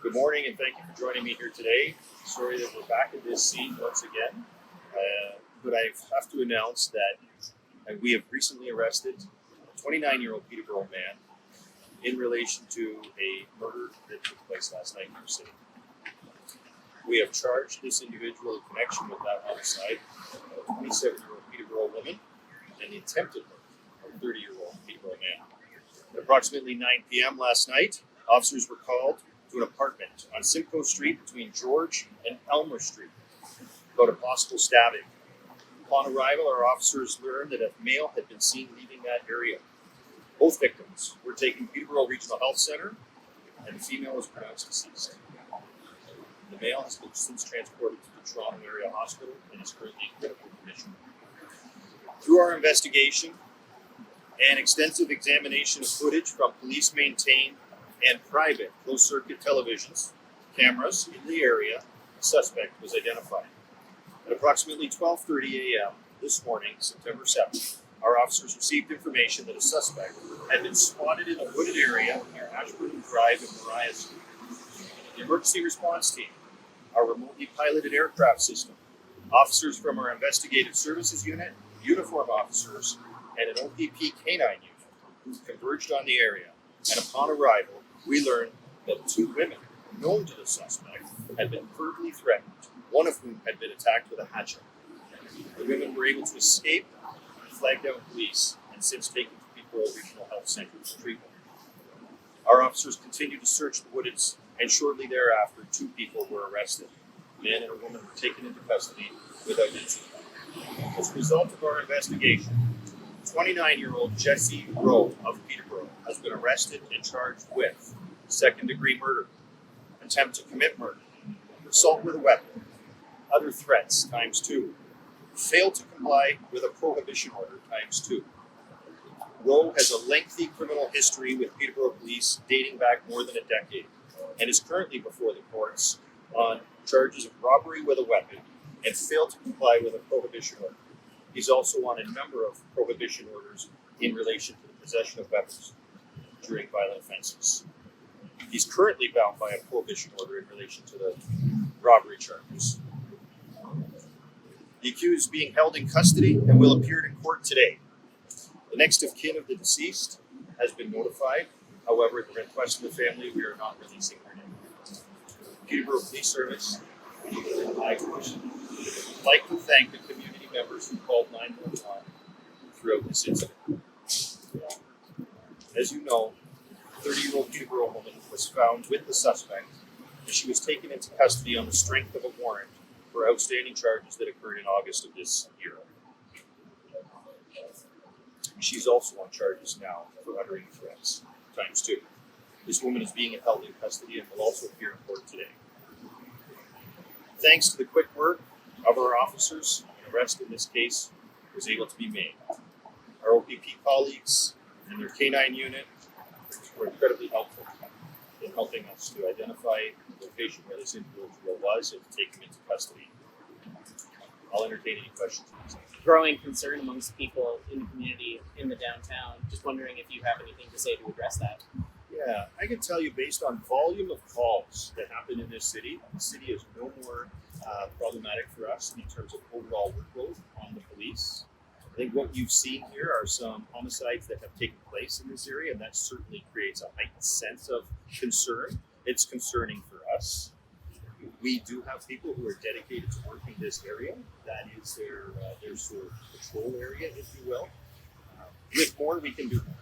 Good morning, and thank you for joining me here today. Sorry that we're back at this scene once again, but I have to announce that we have recently arrested a 29-year-old Peterborough man in relation to a murder that took place last night in our city. We have charged this individual in connection with that homicide, a 27-year-old Peterborough woman, and the attempted murder of a 30-year-old Peterborough man. At approximately 9 p.m. last night, officers were called to an apartment on Simcoe Street between George and Aylmer Street about a possible stabbing. Upon arrival, our officers learned that a male had been seen leaving that area. Both victims were taken to Peterborough Regional Health Centre, and the female was pronounced deceased. The male has been since transported to the Toronto Area Hospital and is currently in critical condition. Through our investigation and extensive examination of footage from police-maintained and private closed-circuit televisions, cameras in the area, the suspect was identified. At approximately 12:30 a.m. this morning, September 7th, our officers received information that a suspect had been spotted in a wooded area near Ashburnham Drive and Mariah Street. The emergency response team, our remotely piloted aircraft system, officers from our investigative services unit, uniformed officers, and an OPP canine unit converged on the area, and upon arrival, we learned that two women known to the suspect had been verbally threatened, one of whom had been attacked with a hatchet. The women were able to escape, flagged down police, and since taken to Peterborough Regional Health Centre for treatment. Our officers continued to search the woods, and shortly thereafter, two people were arrested. A man and a woman were taken into custody without incident. As a result of our investigation, 29-year-old Jesse Rowe of Peterborough has been arrested and charged with second-degree murder, attempt to commit murder, assault with a weapon, other threats ×2, failed to comply with a prohibition order ×2. Rowe has a lengthy criminal history with Peterborough Police dating back more than a decade and is currently before the courts on charges of robbery with a weapon and failed to comply with a prohibition order. He's also on a number of prohibition orders in relation to the possession of weapons during violent offenses. He's currently bound by a prohibition order in relation to the robbery charges. The accused is being held in custody and will appear in court today. The next of kin of the deceased has been notified. However, at the request of the family, we are not releasing her name. Peterborough Police Service, I would like to thank the community members who called 911 throughout this incident. As you know, a 30-year-old Peterborough woman was found with the suspect, and she was taken into custody on the strength of a warrant for outstanding charges that occurred in August of this year. She's also on charges now for uttering threats ×2. This woman is being held in custody and will also appear in court today. Thanks to the quick work of our officers, an arrest in this case was able to be made. Our OPP colleagues and their canine unit were incredibly helpful in helping us to identify the location where this individual was and to take him into custody. I'll entertain any questions. Growing concern amongst people in the community in the downtown. Just wondering if you have anything to say to address that. Yeah, I can tell you based on volume of calls that happen in this city, the city is no more problematic for us in terms of overall workload on the police. I think what you've seen here are some homicides that have taken place in this area, and that certainly creates a heightened sense of concern. It's concerning for us. We do have people who are dedicated to working this area. That is their sort of patrol area, if you will. With more, we can do more.